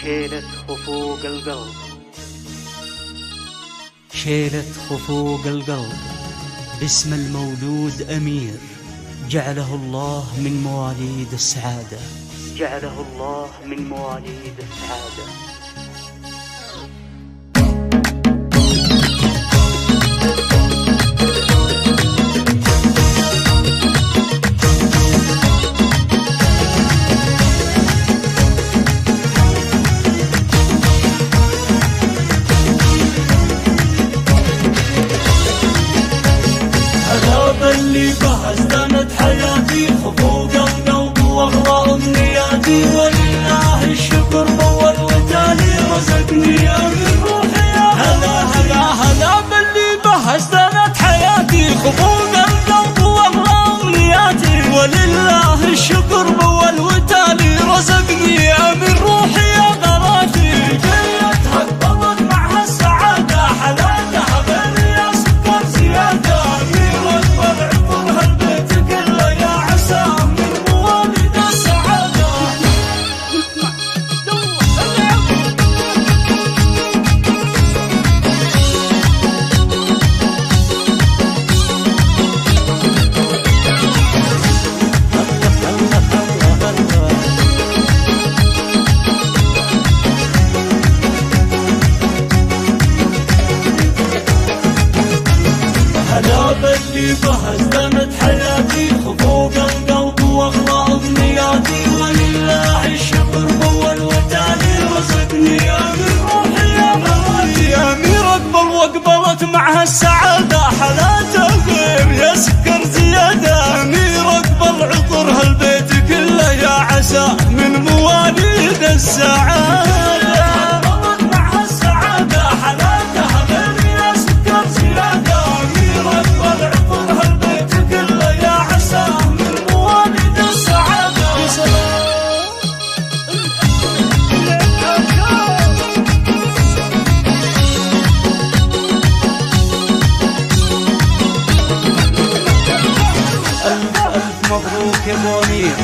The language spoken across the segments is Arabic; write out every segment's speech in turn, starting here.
شيلة خفوق القلب، شيلة خفوق القلب باسم المولود أمير، جعله الله من مواليد السعادة، جعله الله من مواليد السعادة. اللي بهزمت حياتي خفوق القلب واغلى امنياتي، ولله الشكر اول وتالي رزقني من روحي. هلا هلا هلا باللي بهزمت حياتي خفوق القلب واغلى امنياتي، ولله الشكر اول وتالي رزقني من روحي يا غراتي. جيتها الطلب مع السعاده حلالها غير يا سكر زياده، اللي بهزمت حياتي خفوق القلب واغلى امنياتي، ولله الشكر اول وتالي رزقني من روحي يا غالي. امير اقبل واقبلت معها السعاده حلاته غير يا سكر زياده، امير اقبل عطر هالبيت كله يا عسى من مواليد السعاده. مبروك يا ابو امير.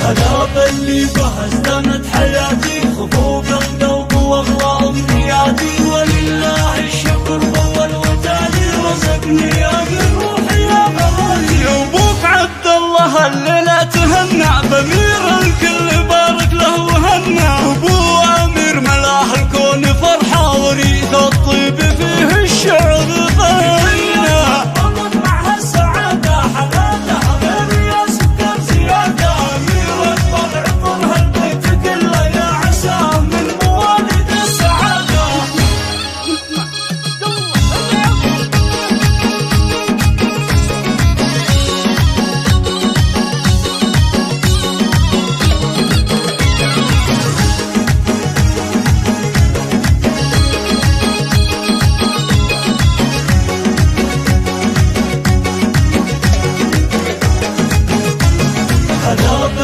هلا باللي بهزمت حياتي خفوق القلب واغلى امنياتي، ولله الشكر اول وتالي رزقني من روحي يا غالي. ابوك عبد الله الليله تهنى بامير الكل بارك له وهنى، ابو امير ملاح الكون فرحه وريث الطيب فيه الشعر غنى. طلب معها السعاده حلالها غير يا سكر زياده، امير اكبر عطر هالبيت كله يا عسى من مواليد السعاده.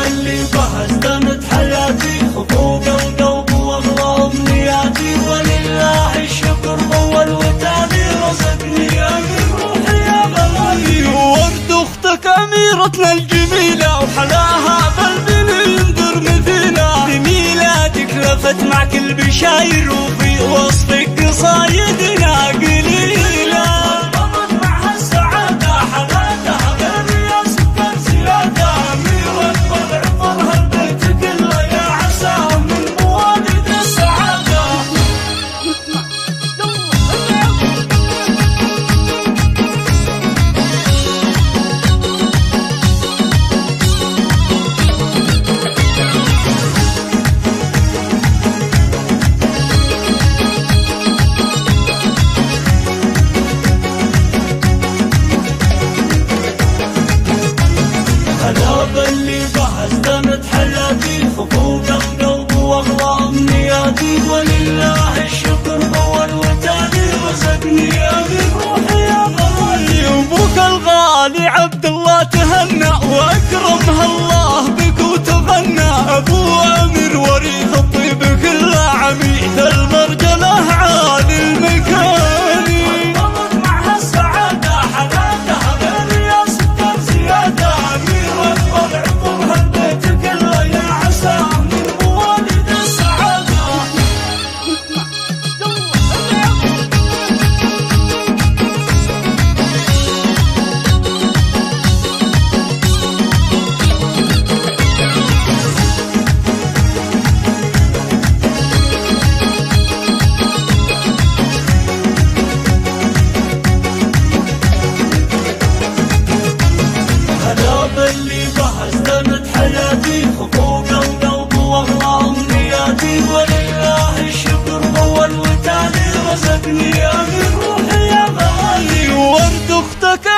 اللي بهزمت حياتي خفوق القلب واغلى امنياتي، ولله الشكر اول وتالي رزقني من روحي يا غالي. ورد اختك اميرتنا الجميله وحلاها بلبل ينذر مثيله، بميلادك لفت مع كل بشاير وفي وصفك قصايدنا قليله.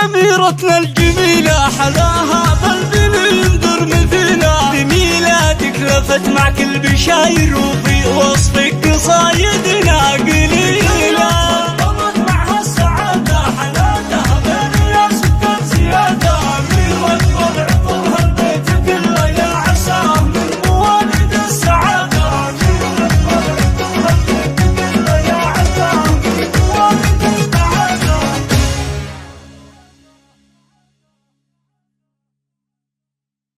أميرتنا الجميلة حلاها قلبي ينظر مثيلة، بميلادك لفت مع كل بشاير وفي وصفك قصايدنا قليلة.